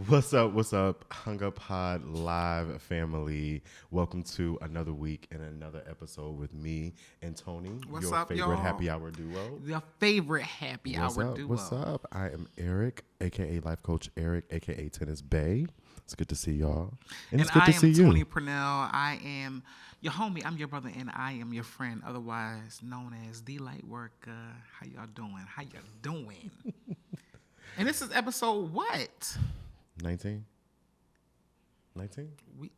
What's up? What's up? Hunguppod Live family. Welcome to another week and another episode with me and Tony. What's your up, favorite y'all? happy hour duo. Your favorite happy What's hour up? duo. What's up? I am Eric, aka Life Coach Eric, aka Tennis Bay. It's good to see y'all. And it's good to see you. I am Tony Purnell. I am your homie. I'm your brother, and I am your friend, otherwise known as the Lightworker. How y'all doing? How y'all doing? And this is episode what? 19? 19? We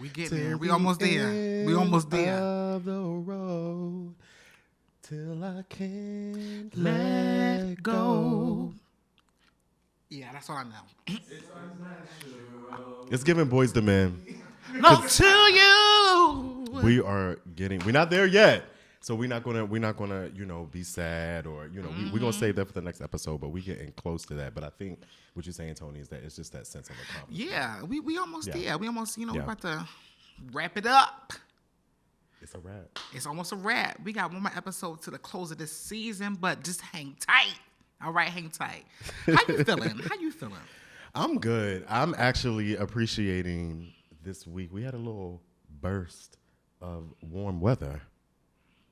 getting there. We almost there. We almost there. Of the road till I can't Let go. Yeah, that's all I know. It's giving Boys to Men. No, to you. We're not there yet. So we're not gonna, be sad or, we're gonna save that for the next episode, but we getting close to that. But I think what you're saying, Tony, is that it's just that sense of accomplishment. Yeah, we almost there. We almost, we're Yeah. about to wrap it up. It's a wrap. It's almost a wrap. We got one more episode to the close of this season, but just hang tight. All right, hang tight. How you feeling? I'm good. I'm actually appreciating this week. We had a little burst of warm weather.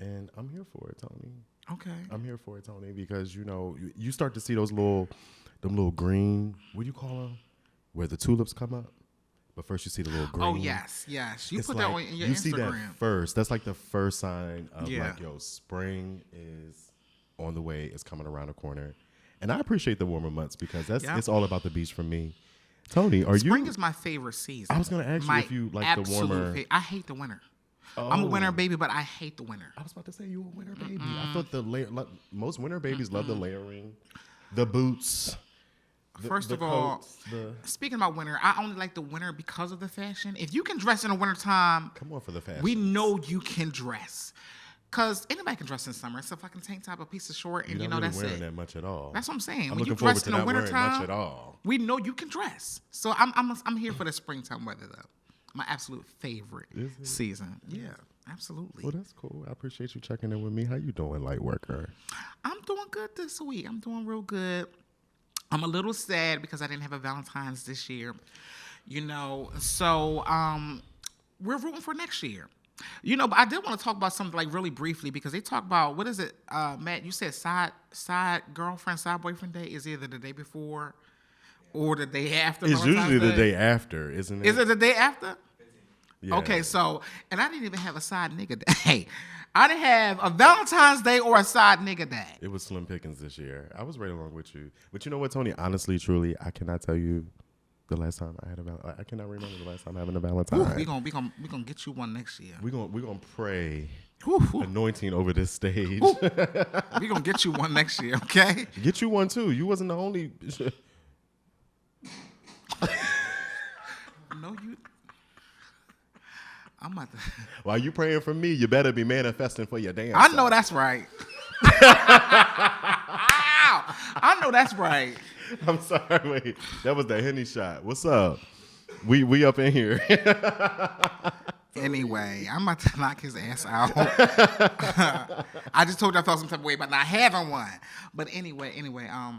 And I'm here for it, Tony. Okay. I'm here for it, Tony, because, you start to see them little green, what do you call them? Where the tulips come up. But first you see the little green. Oh, yes. You put that on your Instagram. You see that first. That's like the first sign of spring is on the way. It's coming around the corner. And I appreciate the warmer months because it's all about the beach for me. Tony, Spring is my favorite season. I was going to ask you if you like the warmer. I hate the winter. Oh. I'm a winter baby, but I hate the winter. I was about to say you a winter baby. I thought most winter babies love the layering, the boots. First of all, speaking about winter, I only like the winter because of the fashion. If you can dress in the wintertime, come on for the fashion. We know you can dress. Because anybody can dress in summer. It's a fucking tank top, a piece of short, and You're not really that's wearing it. that much at all. That's what I'm saying. I'm when you looking forward dress to in the not wearing wintertime, much at all. We know you can dress. So I'm here for the springtime weather though. My absolute favorite season. Yeah, absolutely. Well, that's cool. I appreciate you checking in with me. How you doing, light worker? I'm doing good this week. I'm doing real good. I'm a little sad because I didn't have a Valentine's this year. So we're rooting for next year. But I did want to talk about something like really briefly because they talk about, what is it, Matt? You said side girlfriend, side boyfriend day is either the day before or the day after. It's usually the day after, isn't it? Is it the day after? Yeah. Okay, so, and I didn't even have a side nigga day. I didn't have a Valentine's Day or a side nigga day. It was slim pickings this year. I was right along with you. But you know what, Tony? Honestly, truly, I cannot tell you the last time I had I cannot remember the last time having a Valentine. We gonna get you one next year. We gonna pray Ooh. anointing over this stage. We gonna get you one next year, okay? Get you one too. You wasn't the only. No, you. I'm about to. While you praying for me, you better be manifesting for your damn I self. know that's right. I know that's right. I'm sorry, wait. That was the Henny shot. What's up? We up in here. Anyway, I'm about to knock his ass out. I just told you I felt some type of way about not having one. But anyway, I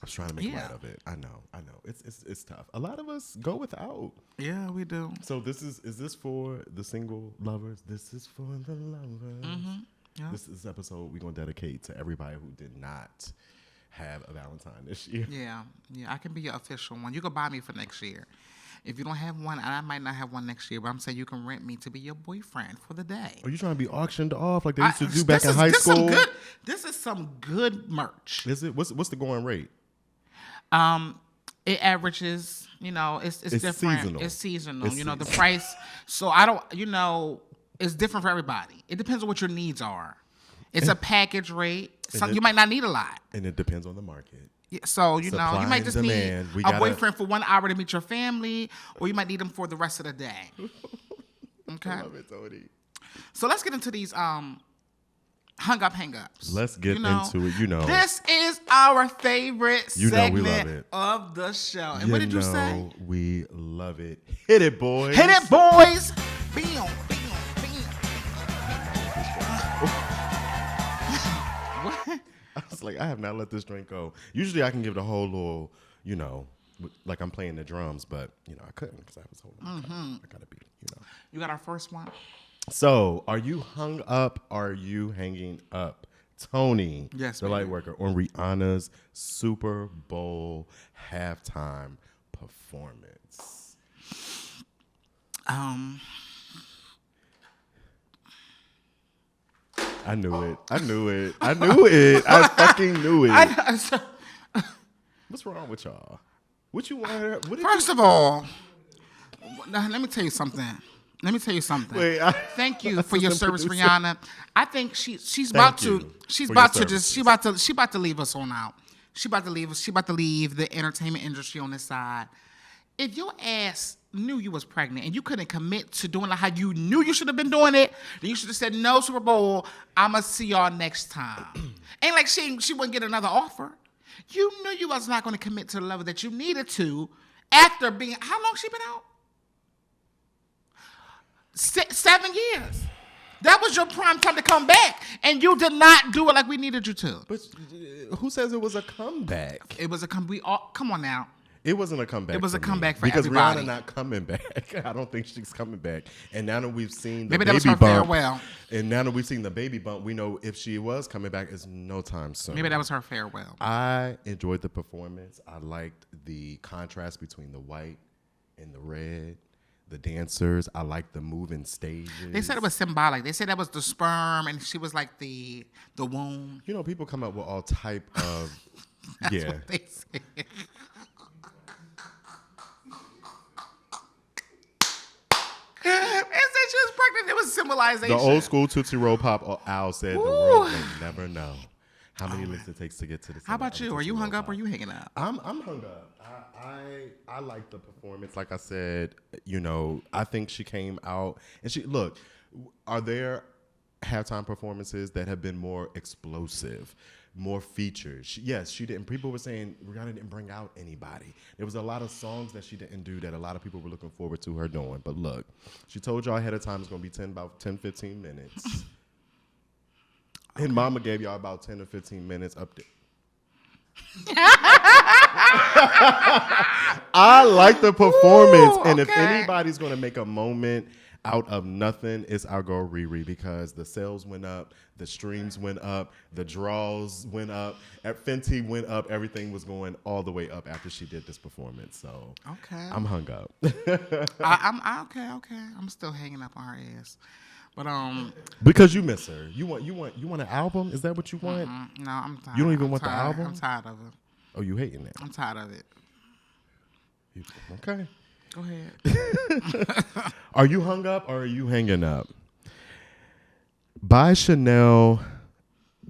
was trying to make light of it. I know. It's tough. A lot of us go without. Yeah, we do. So is this for the single lovers? This is for the lovers. Mm-hmm. Yeah. This episode we're gonna dedicate to everybody who did not have a Valentine this year. Yeah, I can be your official one. You can buy me for next year. If you don't have one, and I might not have one next year, but I'm saying you can rent me to be your boyfriend for the day. Are you trying to be auctioned off like they used to do back in high school? This is some good merch. Is it? What's the going rate? It averages, it's different. Seasonal. It's seasonal. It's the seasonal. price. So I don't, it's different for everybody. It depends on what your needs are. It's a package rate. You might not need a lot. And it depends on the market. Yeah, so, Supply you might and just demand. need a boyfriend for 1 hour to meet your family, or you might need them for the rest of the day. Okay? I love it, Tony. So let's get into these hung up hang-ups. Let's get into it. This is our favorite segment we love it. of the show. And what did you say? We love it. Hit it, boys. Hit it, boys. Bam. What? I was like, I have not let this drink go. Usually I can give the whole little, like I'm playing the drums, but I couldn't because I was holding. I gotta be. You got our first one. So, are you hung up? Are you hanging up? Tony, yes, the light worker, on Rihanna's Super Bowl halftime performance. I knew it. I fucking knew it. What's wrong with y'all? What you want? First of all, let me tell you something. Wait, thank you for your service, Rihanna. I think she's about to leave us on out. She about to leave us. She about to leave the entertainment industry on this side. If your ass knew you was pregnant and you couldn't commit to doing like how you knew you should have been doing it, then you should have said, no, Super Bowl, I'ma see y'all next time. Ain't like she wouldn't get another offer. You knew you was not going to commit to the level that you needed to after being, how long she been out? 7 years. That was your prime time to come back, and you did not do it like we needed you to. But who says it was a comeback? It was a comeback. Come on now. It wasn't a comeback. It was a comeback for because everybody. Rihanna not coming back. I don't think she's coming back. And now that we've seen the maybe baby that was her bump, farewell. And now that we've seen the baby bump, we know if she was coming back, it's no time soon. Maybe that was her farewell. I enjoyed the performance. I liked the contrast between the white and the red. The dancers, I like the moving stages. They said it was symbolic. They said that was the sperm, and she was like the womb. People come up with all type of That's yeah. What they said. They said she was pregnant. It was symbolization. The old school Tootsie Roll Pop owl said the world may never know how many licks it takes to get to the. How about you? Are you hung up or are you hanging up? I'm hung up. I like the performance. Like I said, I think she came out and look. Are there halftime performances that have been more explosive, more features? Yes, she didn't. People were saying Rihanna didn't bring out anybody. There was a lot of songs that she didn't do that a lot of people were looking forward to her doing. But look, she told y'all ahead of time it's going to be about 10, 15 minutes. And Mama gave y'all about 10 or 15 minutes up there. I like the performance. And if anybody's going to make a moment out of nothing, it's our girl Riri, because the sales went up, the streams went up, the draws went up, Fenty went up, everything was going all the way up after she did this performance. So I'm hung up. I'm okay. I'm still hanging up on her ass. But because you miss her. You want an album? Is that what you want? No, I'm tired. You don't even want the album? I'm tired of it. Oh, you hating that? I'm tired of it. Okay. Go ahead. Are you hung up or are you hanging up? By Chanel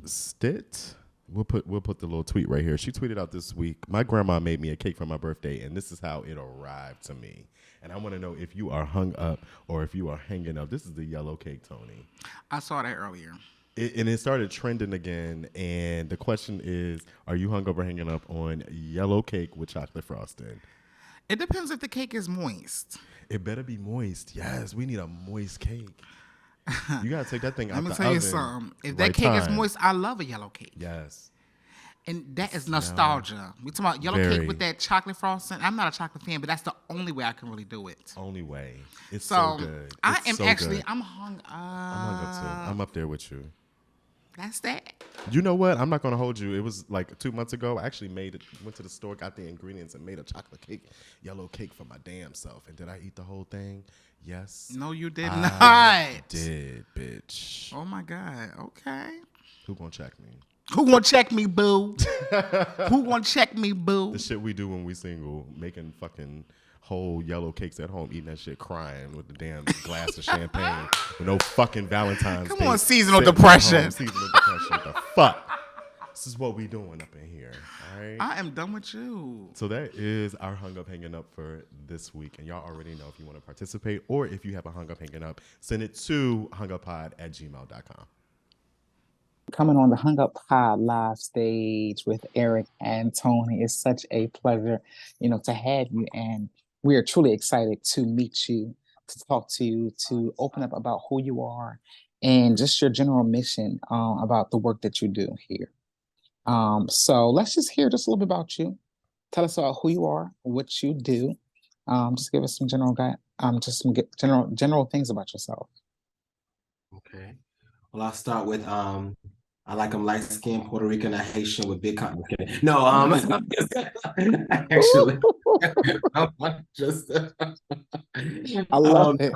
Stitt. We'll put the little tweet right here. She tweeted out this week, my grandma made me a cake for my birthday, and this is how it arrived to me. And I want to know if you are hung up or if you are hanging up. This is the yellow cake, Tony. I saw that earlier. It started trending again. And the question is, are you hung up or hanging up on yellow cake with chocolate frosting? It depends if the cake is moist. It better be moist. Yes, we need a moist cake. You got to take that thing out the oven. Let me tell you something. If that cake is moist, I love a yellow cake. Yes. And that is nostalgia. We talking about yellow cake with that chocolate frosting. I'm not a chocolate fan, but that's the only way I can really do it. Only way. It's so good. I'm hung up. I'm hung up too. I'm up there with you. That's that. You know what? I'm not going to hold you. It was like 2 months ago. I actually went to the store, got the ingredients, and made a chocolate cake, yellow cake for my damn self. And did I eat the whole thing? Yes. No, you did I not. Did, bitch. Oh, my God. Okay. Who gonna check me? Who gonna check me, boo? Who gonna check me, boo? The shit we do when we single, making fucking whole yellow cakes at home, eating that shit, crying with the damn glass of champagne with no fucking Valentine's Day. Come on, seasonal depression. Seasonal depression. What the fuck? This is what we doing up in here. All right. I am done with you. So that is our hung up hanging up for this week. And y'all already know if you want to participate or if you have a hung up hanging up, send it to hunguppod@gmail.com. Coming on the Hung Up Pod live stage with Eric and Tony. It's such a pleasure, to have you. And we are truly excited to meet you, to talk to you, to open up about who you are and just your general mission about the work that you do here. So let's just hear just a little bit about you. Tell us about who you are, what you do. Just give us some general just some general things about yourself. Okay. Well, I'll start with I like them light skinned Puerto Rican and Haitian with big con. No, actually, I'm just I love it.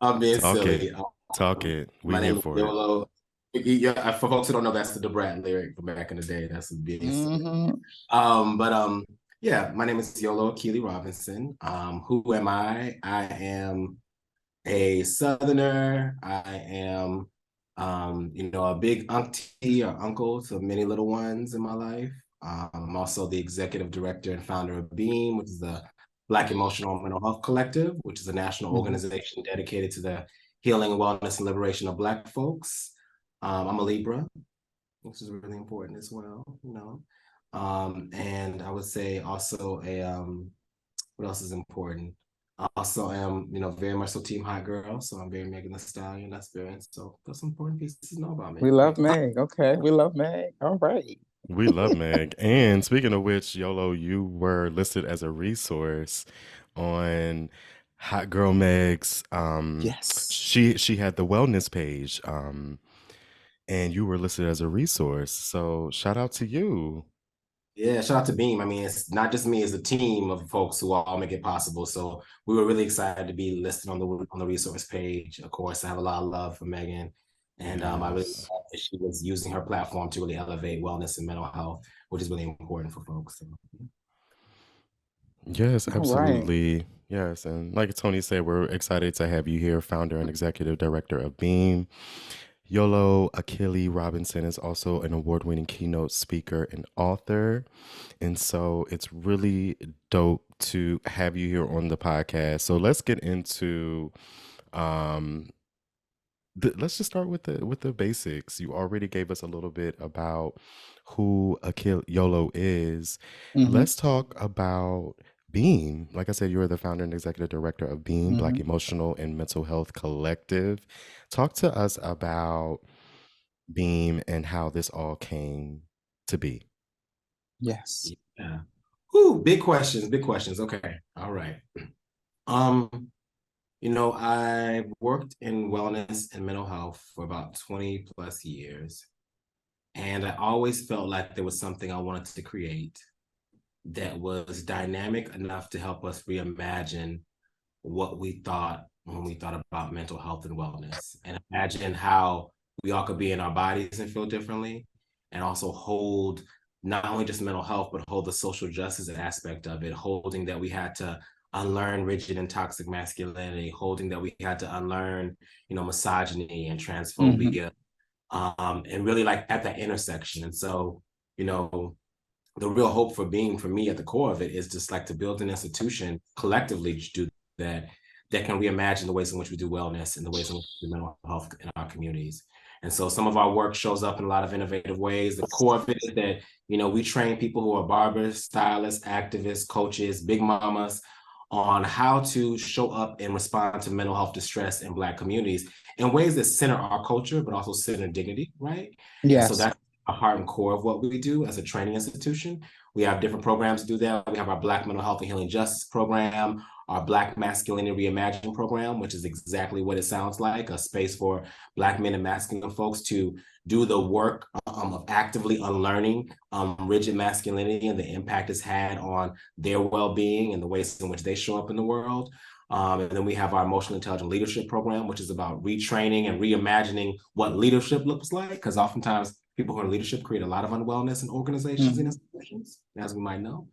I'm being Talk it. silly. Talk it. We My here name is for it. Yolo. Yeah, for folks who don't know, that's the Debrat lyric from back in the day. That's being silly. Yeah, my name is Yolo Akili Robinson. Who am I? I am a Southerner. I am, a big auntie or uncle to many little ones in my life. I'm also the executive director and founder of BEAM, which is the Black Emotional and Mental Health Collective, which is a national organization dedicated to the healing, wellness, and liberation of Black folks. I'm a Libra, which is really important as well, and I would say also what else is important? I also am, very much so Team Hot Girl, so I'm very Megan Thee Stallion. That's very so that's some important pieces to know about me. We love Meg. Okay, we love Meg. All right. We love Meg. And speaking of which, Yolo, you were listed as a resource on Hot Girl Meg's. Yes. She had the wellness page, and you were listed as a resource. So shout out to you. Yeah, shout out to Beam. I mean, it's not just me; it's a team of folks who all make it possible. So we were really excited to be listed on the resource page. Of course, I have a lot of love for Megan, and I really thought that she was using her platform to really elevate wellness and mental health, which is really important for folks. So. Yes, All right. absolutely. Yes, and like Tony said, we're excited to have you here, founder and executive director of Beam. Yolo Akili Robinson is also an award-winning keynote speaker and author. And so it's really dope to have you here on the podcast. So let's get into let's just start with the basics. You already gave us a little bit about who Yolo is. Let's talk about Beam. Like I said, you're the founder and executive director of Beam, Black Emotional and Mental Health Collective. Talk to us about Beam and how this all came to be. Yes. Yeah. Ooh, big questions. Okay. All right. I worked in wellness and mental health for about 20 plus years. And I always felt like there was something I wanted to create that was dynamic enough to help us reimagine what we thought when we thought about mental health and wellness, and imagine how we all could be in our bodies and feel differently, and also hold not only just mental health, but hold the social justice aspect of it, holding that we had to unlearn rigid and toxic masculinity, holding that we had to unlearn, misogyny and transphobia, and really like at that intersection. And so, the real hope for Being, for me, at the core of it is just like to build an institution collectively to do that can reimagine the ways in which we do wellness and the ways in which we do mental health in our communities. And so some of our work shows up in a lot of innovative ways. The core of it is that, we train people who are barbers, stylists, activists, coaches, big mamas on how to show up and respond to mental health distress in Black communities in ways that center our culture, but also center dignity, right? Yes. And so that's a heart and core of what we do as a training institution. We have different programs to do that. We have our Black Mental Health and Healing Justice program, our Black Masculinity Reimagined program, which is exactly what it sounds like, a space for Black men and masculine folks to do the work of actively unlearning rigid masculinity and the impact it's had on their well-being and the ways in which they show up in the world. And then we have our Emotionally Intelligent Leadership program, which is about retraining and reimagining what leadership looks like, because oftentimes people who are in leadership create a lot of unwellness in organizations and institutions, as we might know.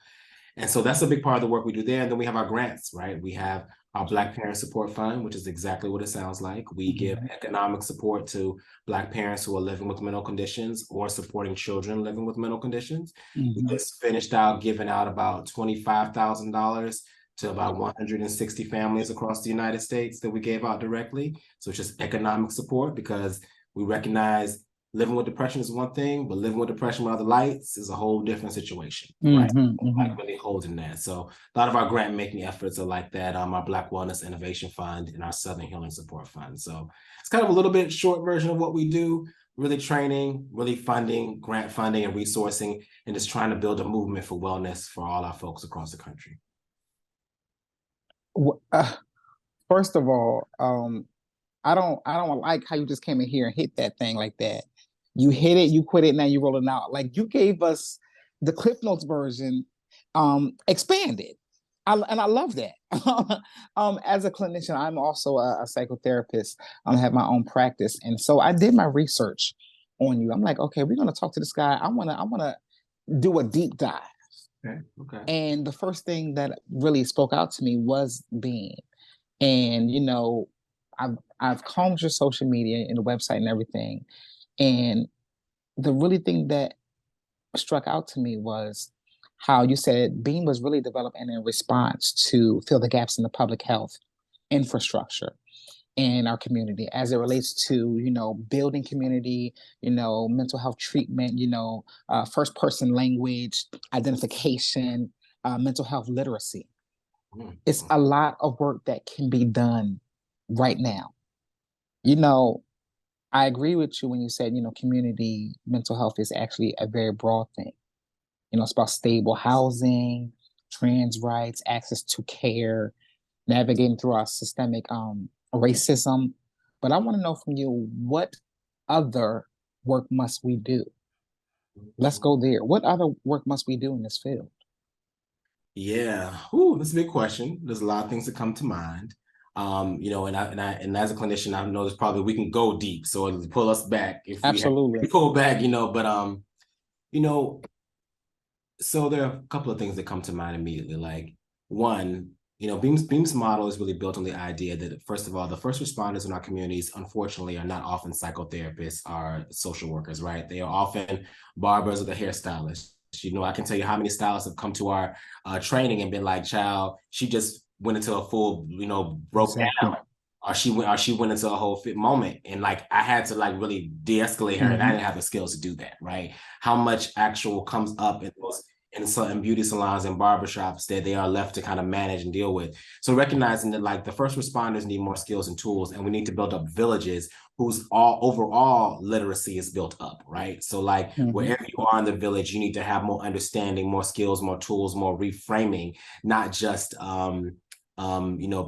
And so that's a big part of the work we do there. And then we have our grants, right? We have our Black Parent Support Fund, which is exactly what it sounds like. We give economic support to Black parents who are living with mental conditions or supporting children living with mental conditions. We just finished out giving out about $25,000 to about 160 families across the United States that we gave out directly. So it's just economic support, because we recognize living with depression is one thing, but living with depression with other lights is a whole different situation, right? Like really holding that. So a lot of our grant making efforts are like that. Our Black Wellness Innovation Fund and our Southern Healing Support Fund. So it's kind of a little bit short version of what we do, really training, really funding, grant funding and resourcing, and just trying to build a movement for wellness for all our folks across the country. First of all, I don't like how you just came in here and hit that thing like that. You hit it, you quit it, now you're rolling out. Like you gave us the Cliff Notes version, expanded. And I love that. As a clinician, I'm also a psychotherapist. I have my own practice, and so I did my research on you. I'm like, okay, we're gonna talk to this guy. I wanna do a deep dive. Okay. Okay. And the first thing that really spoke out to me was Bean. And I've combed your social media and the website and everything. And the really thing that struck out to me was how you said Beam was really developed in response to fill the gaps in the public health infrastructure in our community as it relates to, building community, mental health treatment, first person language, identification, mental health literacy. It's a lot of work that can be done right now. I agree with you when you said, community mental health is actually a very broad thing. It's about stable housing, trans rights, access to care, navigating through our systemic racism. But I want to know from you, what other work must we do? Let's go there. What other work must we do in this field? Yeah, that's a big question. There's a lot of things that come to mind. And as a clinician, I know there's probably we can go deep, so it'll pull us back if we pull back, so there are a couple of things that come to mind immediately. Like one, Beam's model is really built on the idea that, first of all, the first responders in our communities, unfortunately, are not often psychotherapists or social workers, right? They are often barbers or the hairstylists. I can tell you how many stylists have come to our training and been like, child, she just went into a full, broke down. Or she went into a whole fit moment. And like, I had to like really de-escalate her, and I didn't have the skills to do that, right? How much actual comes up in beauty salons and barbershops that they are left to kind of manage and deal with. So recognizing that like the first responders need more skills and tools, and we need to build up villages whose overall literacy is built up, right? So like wherever you are in the village, you need to have more understanding, more skills, more tools, more reframing, not just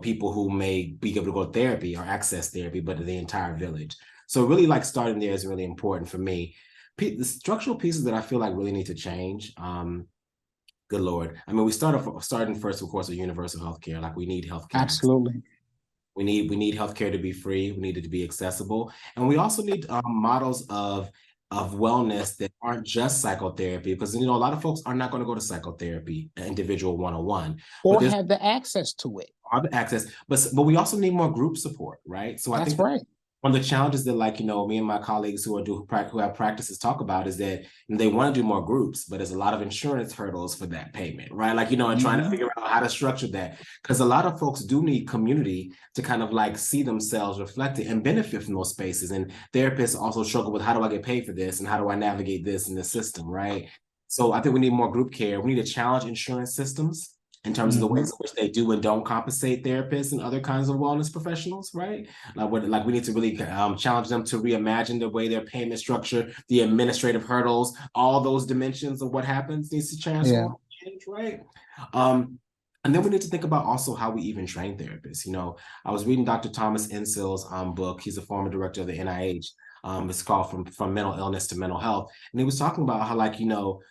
people who may be able to go to therapy or access therapy, but the entire village. So really like starting there is really important for me. The structural pieces that I feel like really need to change. Good Lord. I mean, we starting first, of course, with universal healthcare. Like we need healthcare. Absolutely. We need healthcare to be free. We need it to be accessible. And we also need models of wellness that aren't just psychotherapy, because a lot of folks are not going to go to psychotherapy individual one-on-one. Or have the access to it. But we also need more group support, right? So I think right. One of the challenges that me and my colleagues who have practices talk about is that they want to do more groups, but there's a lot of insurance hurdles for that payment, right? Like, and trying to figure out how to structure that, because a lot of folks do need community to kind of like see themselves reflected and benefit from those spaces. And therapists also struggle with, how do I get paid for this? And how do I navigate this in the system, right? So I think we need more group care. We need to challenge insurance systems in terms of the ways in which they do and don't compensate therapists and other kinds of wellness professionals, right? Like we need to really challenge them to reimagine the way their payment structure, the administrative hurdles, all those dimensions of what happens needs to transform, change, right? And then we need to think about also how we even train therapists. I was reading Dr. Thomas Insel's book. He's a former director of the NIH. It's called From Mental Illness to Mental Health. And he was talking about how, like,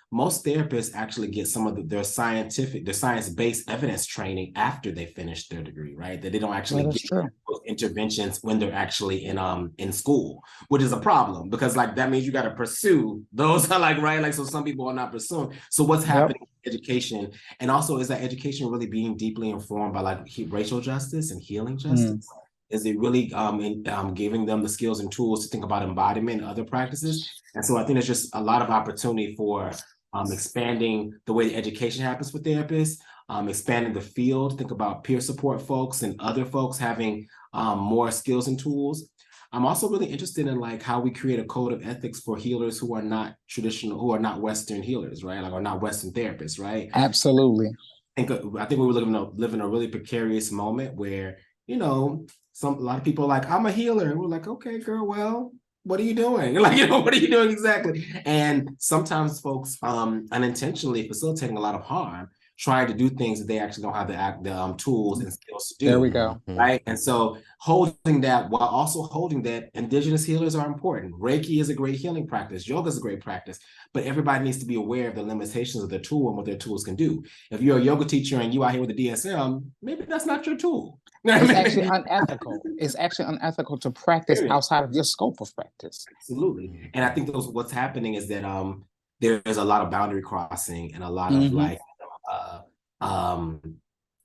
most therapists actually get some of their science-based evidence training after they finish their degree, right? That they don't actually get those interventions when they're actually in school, which is a problem, because like that means you got to pursue those, like, right? Like, so some people are not pursuing. So what's happening in education? And also, is that education really being deeply informed by like racial justice and healing justice? Is it really giving them the skills and tools to think about embodiment and other practices? And so I think there's just a lot of opportunity for expanding the way the education happens for therapists, expanding the field, think about peer support folks and other folks having more skills and tools. I'm also really interested in like how we create a code of ethics for healers who are not traditional, who are not Western healers, right? Like, or not Western therapists, right? Absolutely. I think we were living in a really precarious moment where, a lot of people are like, I'm a healer. And we're like, okay, girl, well, what are you doing? Like, what are you doing exactly? And sometimes folks unintentionally facilitating a lot of harm, trying to do things that they actually don't have the tools and skills to do. There we go. Right. And so holding that while also holding that indigenous healers are important. Reiki is a great healing practice. Yoga is a great practice, but everybody needs to be aware of the limitations of the tool and what their tools can do. If you're a yoga teacher and you out here with the DSM, maybe that's not your tool. It's actually unethical. It's actually unethical to practice outside of your scope of practice. Absolutely. And I think what's happening is that there's a lot of boundary crossing and a lot of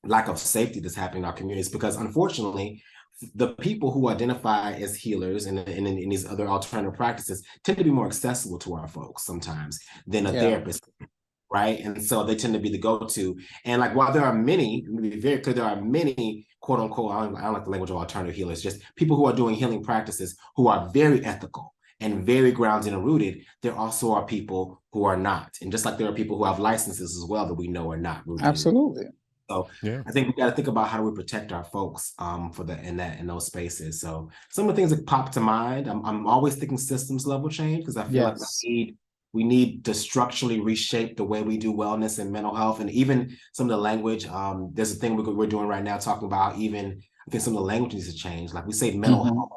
lack of safety that's happening in our communities, because unfortunately, the people who identify as healers and in these other alternative practices tend to be more accessible to our folks sometimes than a therapist, right? And so they tend to be the go-to. And like, while there are many, to be very clear, there are many quote unquote, I don't like the language of alternative healers, just people who are doing healing practices who are very ethical and very grounded and rooted. There also are people who are not. And just like there are people who have licenses as well that we know are not rooted. Absolutely. So I think we got to think about how do we protect our folks in those spaces. So some of the things that pop to mind, I'm always thinking systems level change, because I feel like we need to structurally reshape the way we do wellness and mental health, and even some of the language. There's a thing we're doing right now talking about even, I think some of the language needs to change. Like we say mental health.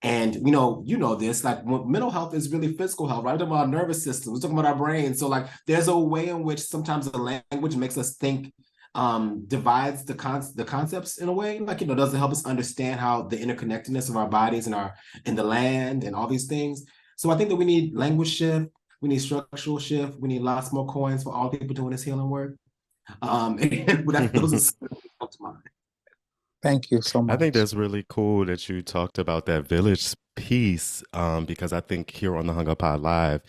And you know this, like mental health is really physical health, right? We're talking about our nervous system, we're talking about our brain. So like there's a way in which sometimes the language makes us think, divides the concepts in a way, like, doesn't help us understand how the interconnectedness of our bodies and the land and all these things. So I think that we need language shift, we need structural shift, we need lots more coins for all people doing this healing work. And those are to mind. Thank you so much. I think that's really cool that you talked about that village piece, because I think here on the Hung Up Pod Live,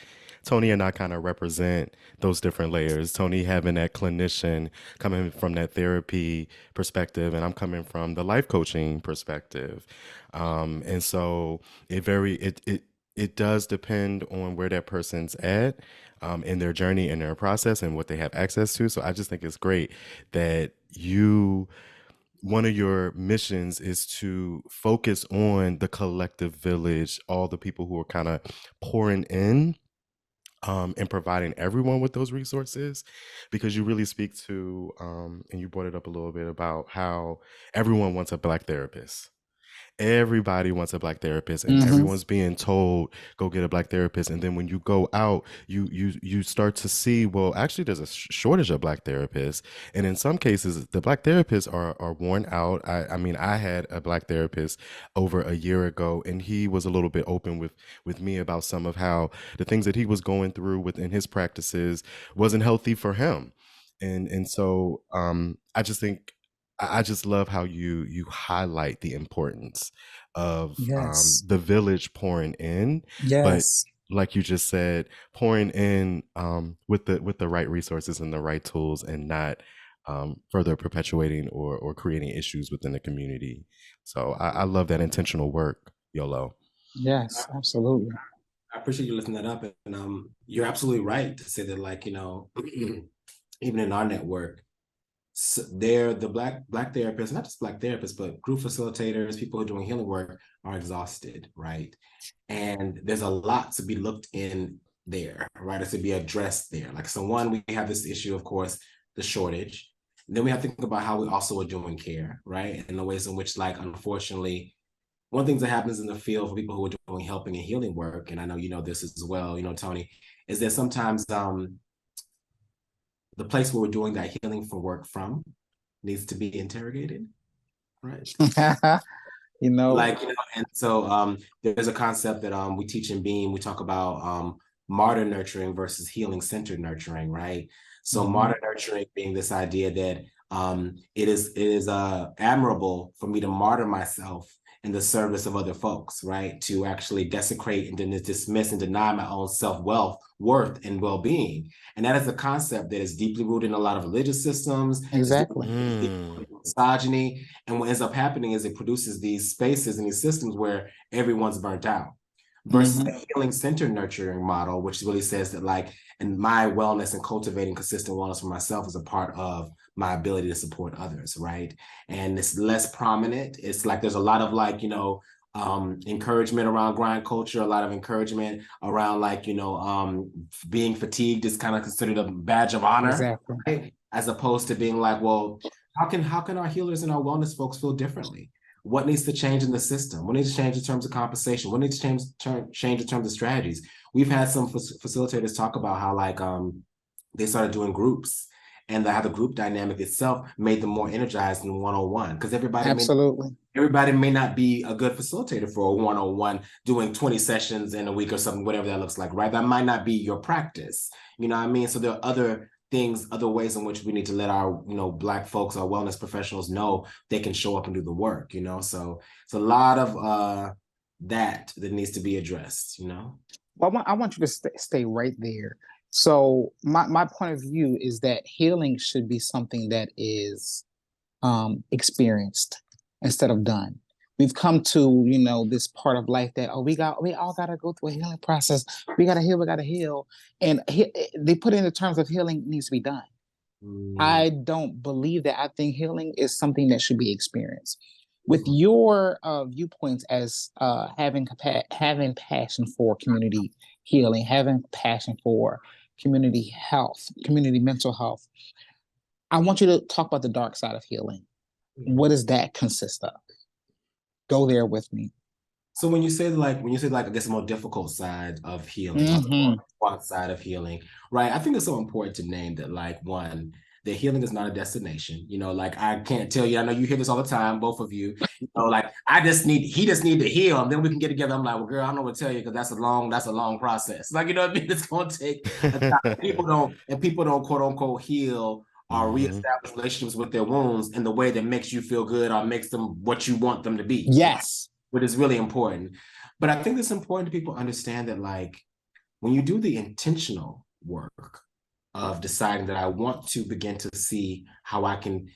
Tony and I kind of represent those different layers. Tony having that clinician coming from that therapy perspective, and I'm coming from the life coaching perspective. And so it does depend on where that person's at in their journey and their process and what they have access to. So I just think it's great that one of your missions is to focus on the collective village, all the people who are kind of pouring in and providing everyone with those resources, because you really speak to, and you brought it up a little bit about how everyone wants a Black therapist. Everybody wants a Black therapist, and everyone's being told, go get a Black therapist. And then when you go out, you start to see, well, actually there's a shortage of Black therapists. And in some cases, the Black therapists are worn out. I mean, I had a Black therapist over a year ago, and he was a little bit open with me about some of how the things that he was going through within his practices wasn't healthy for him. And so I just love how you highlight the importance of the village pouring in, but like you just said, pouring in with the right resources and the right tools, and not further perpetuating or creating issues within the community. So I love that intentional work, Yolo. Yes, absolutely. I appreciate you lifting that up, and you're absolutely right to say that, like, even in our network, so they're the black therapists, not just Black therapists, but group facilitators, people who are doing healing work, are exhausted, right? And there's a lot to be looked in there, right? It's to be addressed there. Like, so one, we have this issue, of course, the shortage. And then we have to think about how we also are doing care, right? And the ways in which, like, unfortunately, one of the things that happens in the field for people who are doing helping and healing work, and I know you know this as well, Tony, is that sometimes the place where we're doing that healing for work from needs to be interrogated, right? And so there's a concept that we teach in Beam. We talk about martyr nurturing versus healing-centered nurturing, right? So martyr nurturing being this idea that it is admirable for me to martyr myself in the service of other folks, right? To actually desecrate and then dismiss and deny my own self-worth and well-being. And that is a concept that is deeply rooted in a lot of religious systems. Exactly. Misogyny. And what ends up happening is it produces these spaces and these systems where everyone's burnt out. Versus the healing-centered nurturing model, which really says that, like, and my wellness and cultivating consistent wellness for myself is a part of my ability to support others, right? And it's less prominent. It's like there's a lot of, like, encouragement around grind culture, a lot of encouragement around like, being fatigued is kind of considered a badge of honor. Exactly. Right? As opposed to being like, well, how can our healers and our wellness folks feel differently? What needs to change in the system? What needs to change in terms of compensation? What needs to change in terms of strategies? We've had some facilitators talk about how like they started doing groups, and how the group dynamic itself made them more energized than one-on-one, because everybody may not be a good facilitator for a one-on-one doing 20 sessions in a week or something, whatever that looks like, right? That might not be your practice. You know what I mean? So there are other things, other ways in which we need to let our, Black folks, our wellness professionals know they can show up and do the work, So it's a lot of that needs to be addressed, Well, I want you to stay right there. So my point of view is that healing should be something that is experienced instead of done. We've come to, this part of life that, we all got to go through a healing process. We got to heal. And they put in the terms of healing needs to be done. I don't believe that. I think healing is something that should be experienced. With your viewpoints as having passion for community healing, having passion for community health, community mental health, I want you to talk about the dark side of healing. What does that consist of? Go there with me. So when you say like, I guess, a more difficult side of healing, one side of healing, right? I think it's so important to name that, like, one, that healing is not a destination. Like, I can't tell you, I know you hear this all the time, both of you, like, he just need to heal, and then we can get together. I'm like, well, girl, I don't know what to tell you, because that's a long process. Like, you know what I mean? It's going to take time. People don't quote unquote heal or reestablish relationships with their wounds in the way that makes you feel good or makes them what you want them to be. Yes. Which is really important. But I think it's important that people understand that, like, when you do the intentional work of deciding that I want to begin to see how I can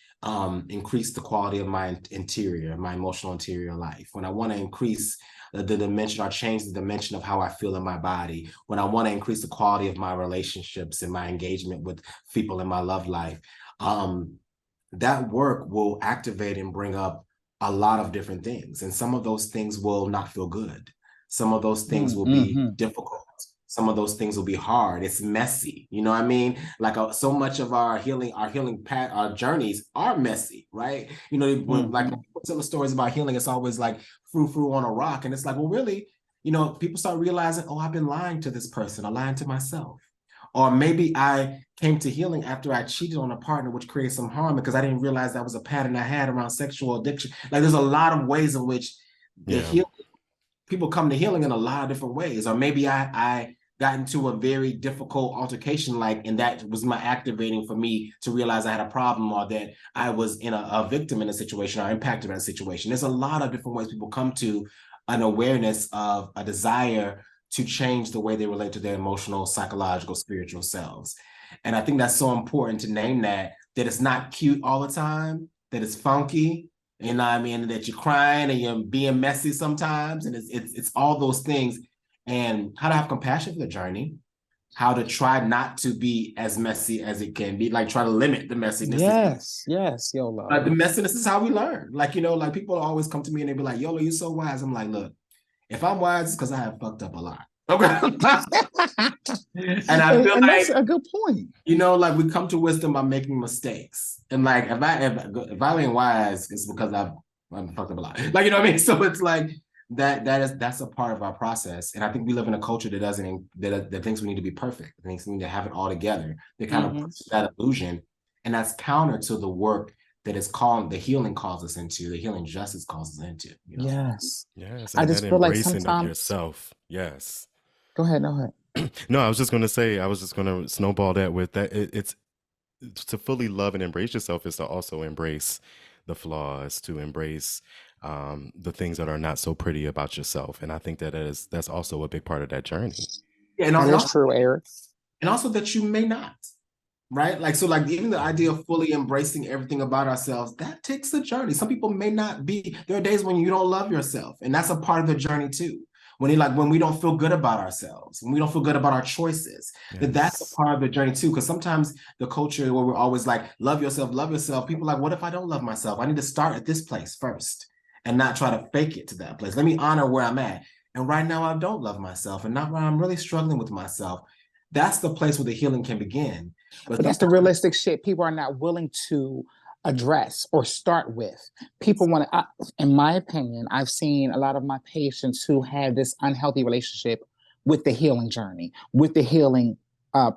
increase the quality of my interior, my emotional interior life, when I want to increase the dimension or change the dimension of how I feel in my body, when I want to increase the quality of my relationships and my engagement with people in my love life, that work will activate and bring up a lot of different things. And some of those things will not feel good. Some of those things will be difficult. Some of those things will be hard. It's messy. You know what I mean? Like so much of our healing path, our journeys are messy, right? When people tell the stories about healing, it's always like frou on a rock. And it's like, well, really, people start realizing, oh, I've been lying to this person. I'm lying to myself. Or maybe I came to healing after I cheated on a partner, which created some harm because I didn't realize that was a pattern I had around sexual addiction. Like, there's a lot of ways in which people come to healing in a lot of different ways. Or maybe I got into a very difficult altercation, and that was my activating for me to realize I had a problem, or that I was in a victim in a situation or impacted by a situation. There's a lot of different ways people come to an awareness of a desire to change the way they relate to their emotional, psychological, spiritual selves. And I think that's so important to name that it's not cute all the time, that it's funky, you know what I mean, that you're crying and you're being messy sometimes, and it's all those things. And how to have compassion for the journey, how to try not to be as messy as it can be, like try to limit the messiness. Yes, Yolo. The messiness is how we learn. Like, like people always come to me and they be like, Yolo, you're so wise. I'm like, look, if I'm wise, it's because I have fucked up a lot. Okay. And I feel that's a good point. Like, we come to wisdom by making mistakes. And like, if I ain't wise, it's because I've fucked up a lot. Like, you know what I mean? So it's like, that's a part of our process. And I think we live in a culture that thinks we need to be perfect, that thinks we need to have it all together. They kind of push that illusion. And that's counter to the work that is called the healing calls us into, the healing justice calls us into. Yes. I just feel like sometimes of yourself. Yes. Go ahead. No, I was just going to snowball that with that. It's to fully love and embrace yourself is to also embrace the flaws, to embrace the things that are not so pretty about yourself. And I think that's also a big part of that journey. Yeah, and that's true, Eric. And also that you may not, right? Like, so like even the idea of fully embracing everything about ourselves, that takes a journey. Some people may not be, there are days when you don't love yourself, and that's a part of the journey too. When we don't feel good about ourselves, when we don't feel good about our choices, that's a part of the journey too. Because sometimes the culture where we're always like, love yourself, people are like, what if I don't love myself? I need to start at this place first. and not try to fake it to that place. Let me honor where I'm at. And right now I don't love myself, and not where I'm really struggling with myself. That's the place where the healing can begin. But that's the realistic shit people are not willing to address or start with. People want to, in my opinion, I've seen a lot of my patients who have this unhealthy relationship with the healing journey, with the healing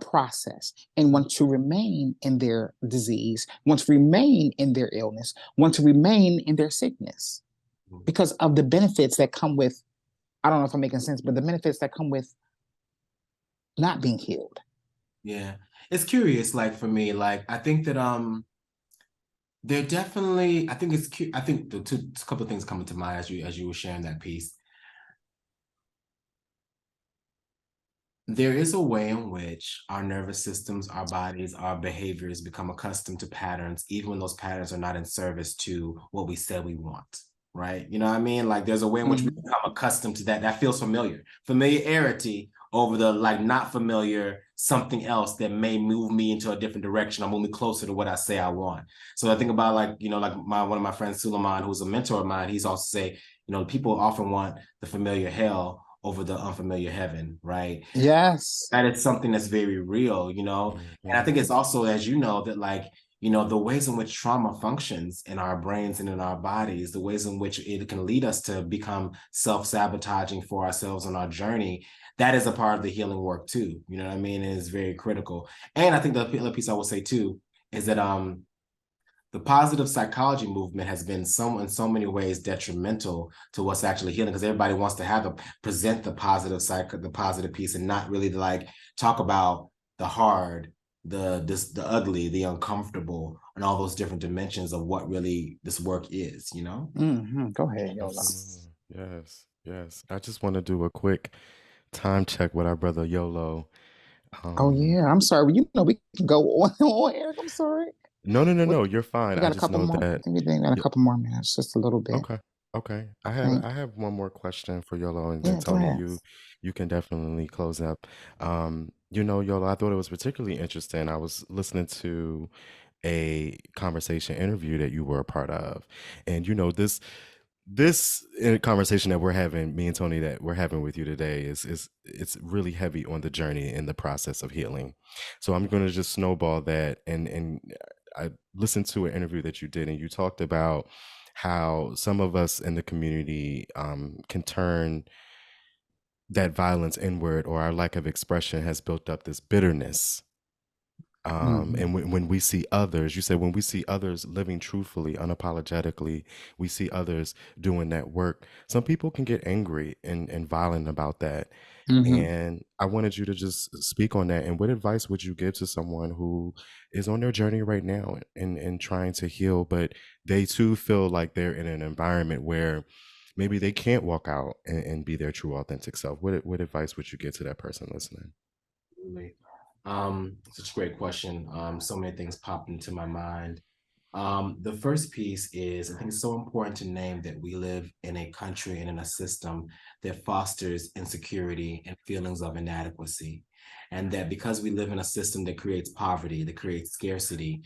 process, and want to remain in their disease, want to remain in their illness, want to remain in their sickness because of the benefits that come with, I don't know if I'm making sense, but the benefits that come with not being healed. Yeah. It's curious, like for me, like I think that they're definitely, I think a couple of things coming to mind as you were sharing that piece. There is a way in which our nervous systems, our bodies, our behaviors become accustomed to patterns, even when those patterns are not in service to what we said we want, right? You know what I mean? Like there's a way in which we become accustomed to that. That feels familiar. Familiarity over the like not familiar, something else that may move me into a different direction or move me closer to what I say I want. So I think about like, you know, like one of my friends, Suleiman, who's a mentor of mine, he's also say, you know, people often want the familiar hell over the unfamiliar heaven, right? Yes. That is something that's very real, you know? And I think it's also, as you know, that like, you know, the ways in which trauma functions in our brains and in our bodies, the ways in which it can lead us to become self-sabotaging for ourselves on our journey, that is a part of the healing work too. You know what I mean? It is very critical. And I think the other piece I will say too is that the positive psychology movement has been in so many ways detrimental to what's actually healing, because everybody wants to present the positive piece and not really like talk about the hard, the ugly, the uncomfortable, and all those different dimensions of what really this work is, you know? Go ahead, Yola. Yes. I just want to do a quick time check with our brother Yolo. Oh yeah, I'm sorry. You know we can go on, Eric. I'm sorry. No. You're fine. We I got a just couple know more. I that. think we got a couple more minutes, just a little bit. Okay. I think. I have one more question for Yolo, and then Yeah, go Tony, ahead. you can definitely close up. You know, Yolo, I thought it was particularly interesting. I was listening to a conversation interview that you were a part of, and you know this conversation that we're having, me and Tony, that we're having with you today is it's really heavy on the journey and the process of healing. So I'm going to just snowball that, and I listened to an interview that you did, and you talked about how some of us in the community can turn that violence inward, or our lack of expression has built up this bitterness. And when we see others, you said when we see others living truthfully, unapologetically, we see others doing that work, some people can get angry and violent about that. And I wanted you to just speak on that. And what advice would you give to someone who is on their journey right now and trying to heal, but they too feel like they're in an environment where maybe they can't walk out and be their true authentic self? What advice would you give to that person listening? Such a great question. So many things popped into my mind. The first piece is, I think it's so important to name that we live in a country and in a system that fosters insecurity and feelings of inadequacy. And that because we live in a system that creates poverty, that creates scarcity,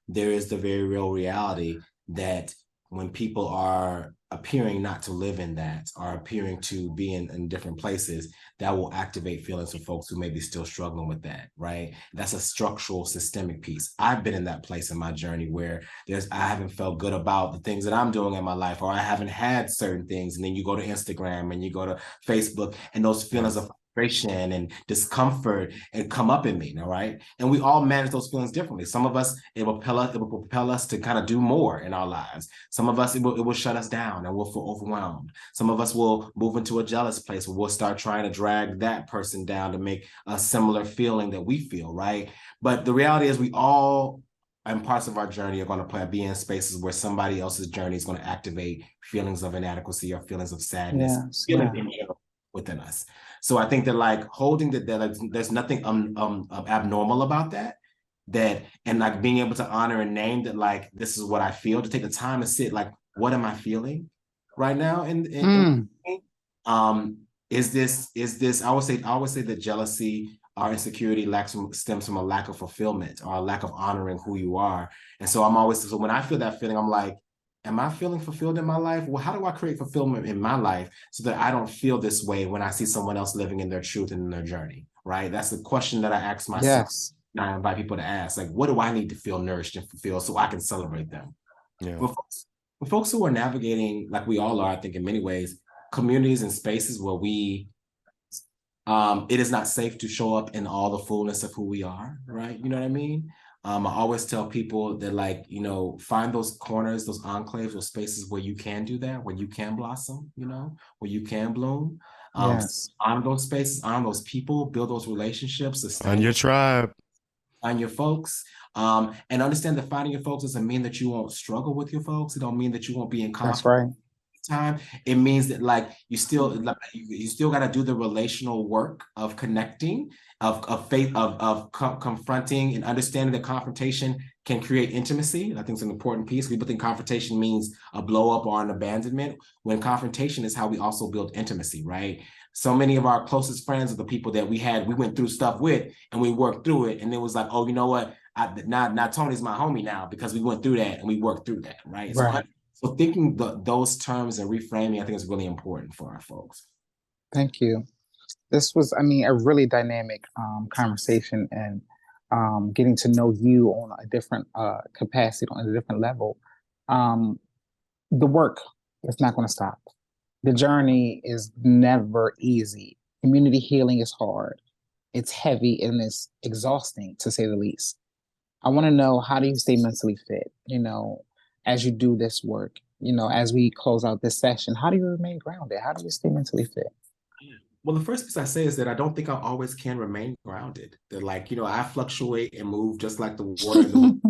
there is the very real reality that when people are appearing not to live in that, are appearing to be in different places, that will activate feelings for folks who may be still struggling with that, right? That's a structural, systemic piece. I've been in that place in my journey where I haven't felt good about the things that I'm doing in my life, or I haven't had certain things. And then you go to Instagram and you go to Facebook, and those feelings of frustration and discomfort and come up in me, all right? And we all manage those feelings differently. Some of us, it will propel us to kind of do more in our lives. Some of us, it will shut us down and we'll feel overwhelmed. Some of us will move into a jealous place where we'll start trying to drag that person down to make a similar feeling that we feel, right? But the reality is we all, and parts of our journey, are going to be in spaces where somebody else's journey is going to activate feelings of inadequacy or feelings of sadness, feelings within us. So I think that like holding that there's nothing abnormal about that, and like being able to honor and name that, like, this is what I feel, to take the time to sit, like, what am I feeling right now? Is this, I always say that jealousy or insecurity stems from a lack of fulfillment or a lack of honoring who you are. And so so when I feel that feeling, I'm like, Am I feeling fulfilled in my life? Well, how do I create fulfillment in my life so that I don't feel this way when I see someone else living in their truth and in their journey, right? That's the question that I ask myself. Yes. And I invite people to ask, like, what do I need to feel nourished and fulfilled so I can celebrate them? Yeah. For folks who are navigating, like we all are, I think in many ways, communities and spaces where it is not safe to show up in all the fullness of who we are, right? You know what I mean? I always tell people that, like, you know, find those corners, those enclaves, those spaces where you can do that, where you can blossom, you know, where you can bloom. Yes. On those spaces, on those people, build those relationships, sustain On your tribe. Find your folks. And understand that finding your folks doesn't mean that you won't struggle with your folks. It don't mean that you won't be in That's conflict right. time. It means that, like, you still got to do the relational work of connecting, of faith, of confronting and understanding that confrontation can create intimacy. I think it's an important piece. People think confrontation means a blow up or an abandonment, when confrontation is how we also build intimacy, right? So many of our closest friends are the people that we went through stuff with, and we worked through it, and it was like, oh, you know what? Now Tony's my homie now because we went through that and we worked through that, right? Right. So thinking those terms and reframing, I think is really important for our folks. Thank you. This was, I mean, a really dynamic conversation, and getting to know you on a different capacity, on a different level. The work is not going to stop. The journey is never easy. Community healing is hard. It's heavy and it's exhausting, to say the least. I want to know, how do you stay mentally fit, as you do this work, as we close out this session, how do you remain grounded? How do you stay mentally fit? Well, the first piece I say is that I don't think I always can remain grounded. That, like, I fluctuate and move just like the water in the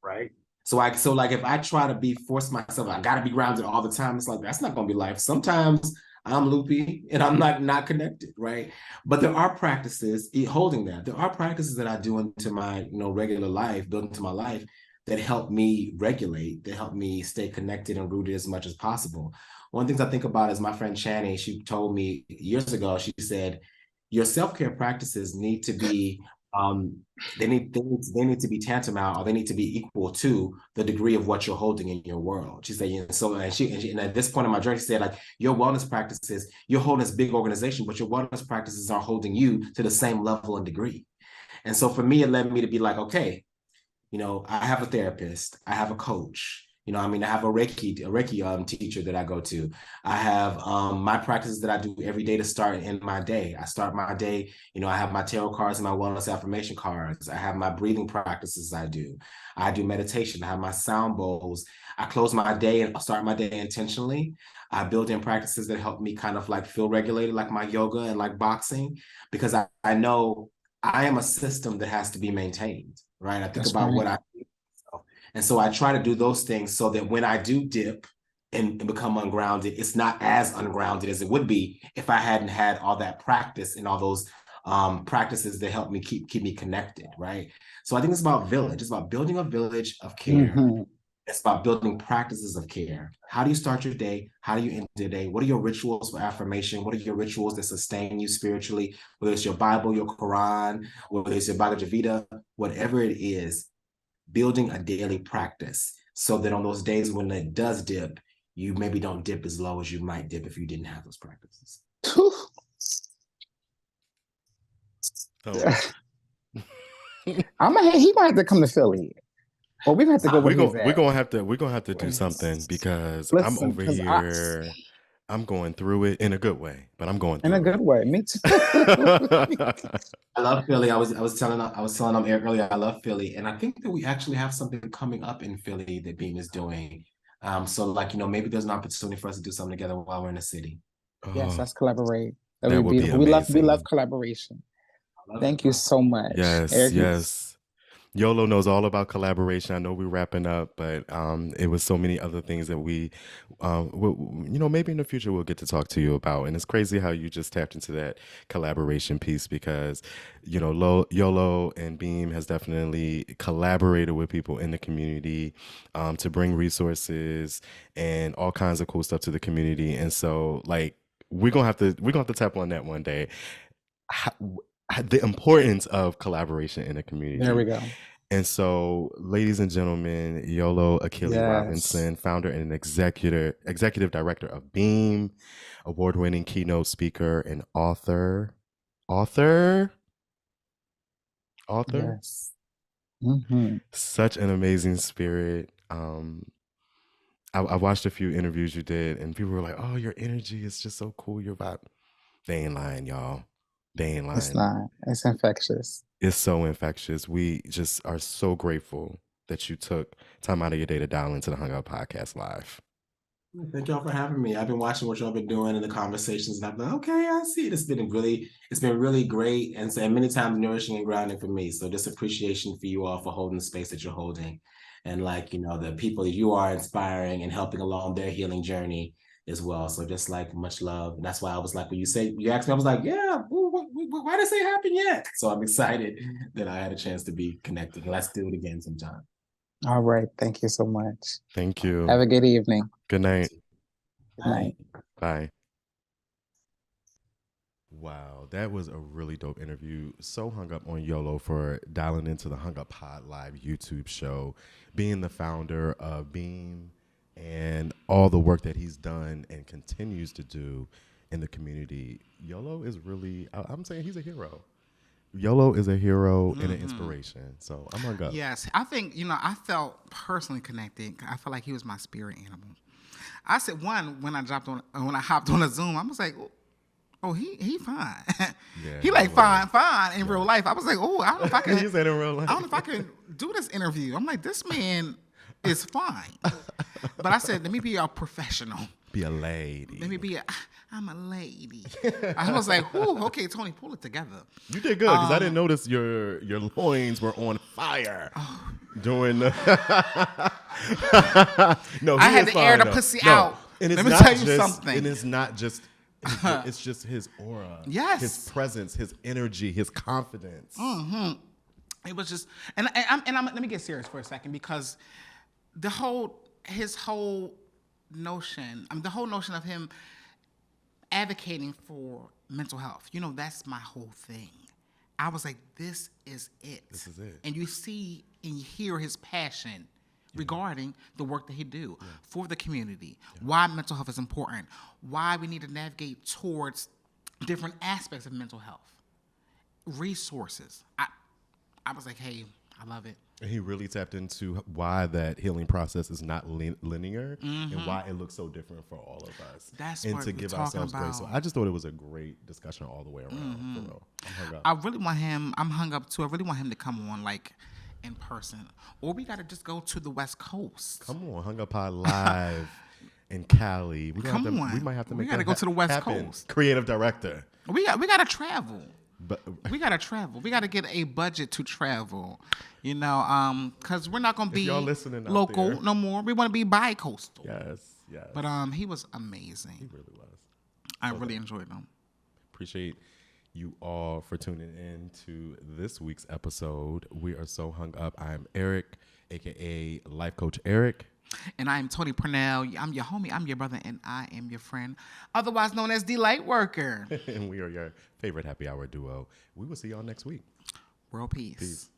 right? So like if I try to force myself, I gotta be grounded all the time. It's like, that's not gonna be life. Sometimes I'm loopy and I'm not connected, right? But there are practices holding that. There are practices that I do into my regular life, built into my life, that help me regulate, that help me stay connected and rooted as much as possible. One of the things I think about is my friend Channy. She told me years ago, she said, your self-care practices need to be they need to be tantamount, or they need to be equal to the degree of what you're holding in your world. She said, and at this point in my journey, she said, like, your wellness practices, you're holding this big organization, but your wellness practices are holding you to the same level and degree. And so for me, it led me to be like, okay, I have a therapist, I have a coach, I have a Reiki teacher that I go to. I have my practices that I do every day to start and end my day. I start my day, I have my tarot cards and my wellness affirmation cards. I have my breathing practices I do. I do meditation. I have my sound bowls. I close my day and start my day intentionally. I build in practices that help me kind of like feel regulated, like my yoga and like boxing, because I know I am a system that has to be maintained, right? I think That's about right. what I do. And so I try to do those things so that when I do dip and become ungrounded, it's not as ungrounded as it would be if I hadn't had all that practice and all those practices that help me keep me connected, right? So I think it's about village. It's about building a village of care. Mhm. It's about building practices of care. How do you start your day? How do you end your day? What are your rituals for affirmation? What are your rituals that sustain you spiritually? Whether it's your Bible, your Quran, whether it's your Bhagavad Gita, whatever it is, building a daily practice so that on those days when it does dip, you maybe don't dip as low as you might dip if you didn't have those practices. He gonna have to come to Philly. Well, we're gonna have to go. We're gonna have to do something, because I'm over here. I'm going through it in a good way, but I'm going through in a good way. Me too. I love Philly. I was telling them earlier, I love Philly, and I think that we actually have something coming up in Philly that Beam is doing. So like, maybe there's an opportunity for us to do something together while we're in the city. Yes, let's collaborate. That That would be amazing. We love collaboration. Thank you so much. Yes, Eric, yes. Yolo knows all about collaboration. I know we're wrapping up, but it was so many other things that maybe in the future we'll get to talk to you about. And it's crazy how you just tapped into that collaboration piece, because, Yolo and Beam has definitely collaborated with people in the community to bring resources and all kinds of cool stuff to the community. And so, like, we're gonna have to tap on that one day. The importance of collaboration in the community. There we go. And so, ladies and gentlemen, Yolo Akili Yes. Robinson, founder and executive director of Beam, award-winning keynote speaker and author. Yes. Mm-hmm. Such an amazing spirit. I watched a few interviews you did, and people were like, "Oh, your energy is just so cool. Your vibe." They ain't lying, y'all. They ain't lying. It's not. It's infectious. It's so infectious. We just are so grateful that you took time out of your day to dial into the Hung Up Podcast Live. Thank y'all for having me. I've been watching what y'all been doing in the conversations, and I've been okay. I see it. It's been really great, and many times nourishing and grounding for me. So just appreciation for you all for holding the space that you're holding, and the people that you are inspiring and helping along their healing journey as well. So just much love. And that's why I was when you asked me, I was like, yeah. Why did it say happen yet? So I'm excited that I had a chance to be connected. Let's do it again sometime. All right. Thank you so much. Thank you. Have a good evening. Good night. Good night. Bye. Wow, that was a really dope interview. So hung up on Yolo for dialing into the Hung Up Pod Live YouTube show, being the founder of Beam, and all the work that he's done and continues to do in the community. Yolo is really, I'm saying he's a hero. Yolo is a hero and an inspiration. So I'm hung up. Yes, I think, I felt personally connected. I felt like he was my spirit animal. I said when I hopped on a Zoom, I was like, oh, he fine. Yeah, he fine in real life. I was like, oh, I don't know if I can. You said in real life. I don't know if I can do this interview. I'm like, this man is fine. But I said, let me be a professional. Be a lady. Let me I'm a lady. I was like, ooh, okay, Tony, pull it together. You did good because I didn't notice your loins were on fire during the. No, I had to air the pussy out. And Let me tell you something. And it's not just. It's just his aura. Yes. His presence, his energy, his confidence. Mm-hmm. It was just, let me get serious for a second because his whole notion of him advocating for mental health, that's my whole thing. I was like, this is it. This is it. And you see and you hear his passion regarding the work that he do for the community, why mental health is important, why we need to navigate towards different aspects of mental health, resources. I was like, hey, I love it. And he really tapped into why that healing process is not linear and why it looks so different for all of us. That's and what to we're give talking ourselves about. grace. So I just thought it was a great discussion all the way around. For real. I'm hung up. I really want him. I'm hung up too. I really want him to come on in person, or we got to just go to the West Coast. Come on, Hung Up Pod Live in Cali. We might have to make. We got to go to the West happen. Coast. Creative director. We got to travel. But we got to travel. We got to get a budget to travel. Because we're not going to be y'all listening out local there. No more. We want to be bi-coastal. Yes. But he was amazing. He really was. I really enjoyed him. Appreciate you all for tuning in to this week's episode. We are so hung up. I'm Eric, aka Life Coach Eric. And I am Tony Purnell. I'm your homie, I'm your brother, and I am your friend, otherwise known as the Light Worker. And we are your favorite happy hour duo. We will see y'all next week. World peace. Peace.